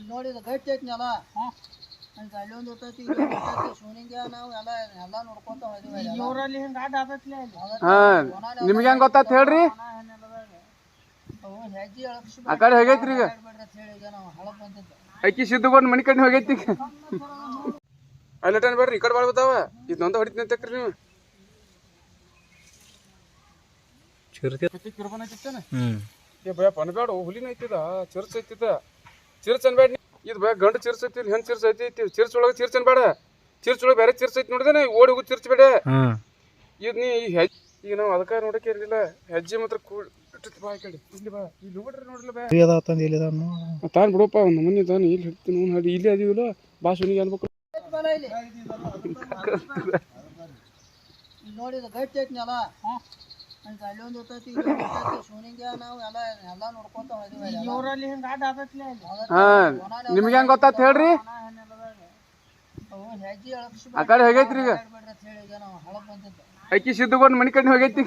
ನೋಡಿದ ಗಟ್ಟಿ ಐತ್ನಲ್ಲ ಅಲ್ಲಿ ಒಂದು ಹೊತ್ತೈತಿ ಶೂನಿಂಗ ನಾವು ಎಲ್ಲ ನೋಡ್ಕೊಂತ ಊರಲ್ಲಿ ಹಿಂಗ ಆಟ ಆತೈತಿ ನಿಮ್ಗೆ ಹೆಂಗ್ ಗೊತ್ತಾತ್ ಹೇಳ್ರಿ ಹೆಜ್ಜೆ ಆ ಕಡೆ ಹೋಗೈತ್ರಿ ಈಗ ಹೇಳಿ ನಾವು ಹಳಪ್ ಬಂದಿದ್ದ ಅಕ್ಕಿ ಸಿದ್ದುಗೊಂಡು ಮನಿ ಕಡೆ ಹೋಗೈತಿ ಅಲ್ಲಿ ಬರ್ರಿ ಈ ಕಡೆ ಬಾಳ್ ಬತ್ತಾವ ಇದೊಂದ ಹೊಡಿತೀನಿ ಅಂತಕ್ರಿ ನೀವು ಕಿರ್ಬನ್ ಐತಿತ್ತೇನ ಏ ಭಯ ಪನ್ಬೇಡ ಹುಲಿನ ಐತಿದ ಚಿರ್ಚ್ ಐತಿದ ಚಿರ್ಚ್ ಅನ್ಬೇಡ ಇದು ಭಯ ಗಂಡು ಚಿರ್ಚ್ ಐತಿ ಹೆಣ್ ಚಿರ್ಚ್ ಐತಿ ಚಿರ್ಚ್ ಒಳಗೆ ಚಿರ್ಚ್ ಅನ್ಬೇಡ ಚಿರ್ಚ್ ಒಳಗೆ ಬೇರೆ ಚಿರ್ಚ್ ಐತಿ ನೋಡಿದೇನೆ ಓಡಿ ಹೋಗಿ ಚಿರ್ಚ್ ಬೇಡ ಇದು ನೀ ಈಗ ನಾವು ಅದಕ್ಕೆ ನೋಡಕ್ಕೆ ಇರಲಿಲ್ಲ ಹೆಜ್ಜೆ ಮಾತ್ರ ಬಾ ಈ ಕಡೆ ಇಲ್ಲಿ ಬಾ ಇಲ್ಲಿ ನೋಡ್ರಿ ನೋಡ್ರಿ ಬಾ ತಾನ್ ಬಿಡಪ್ಪ ಒಂದು ಮನೆ ತಾನು ಇಲ್ಲಿ ಹಿಡ್ತೀನಿ ನೋಡಿ ಇಲ್ಲಿ ಅದೀವಿಲ್ಲ ಬಾ ಸುನಿಗೆ ಅನ್ಬೇಕು ನೋಡಿದ ಗಟ್ಟಿ ಐತ್ನಲ್ಲ ಅಲ್ಲಿ ಒಂದು ಹೊತ್ತೈತಿ ಶೂನಿಂಗ ನಾವು ಎಲ್ಲ ನೋಡ್ಕೊಂತ ಊರಲ್ಲಿ ಹಿಂಗ ಆಟ ಆತೈತಿ ನಿಮ್ಗೆ ಹೆಂಗ್ ಗೊತ್ತಾತ್ ಹೇಳ್ರಿ ಹೆಜ್ಜೆ ಆ ಕಡೆ ಹೋಗೈತ್ರಿ ಈಗ ಹೇಳಿ ನಾವು ಹಳಪ್ ಬಂದಿದ್ದ ಅಕ್ಕಿ ಸಿದ್ದುಗೊಂಡು ಮನಿ ಕಡೆ ಹೋಗೈತಿ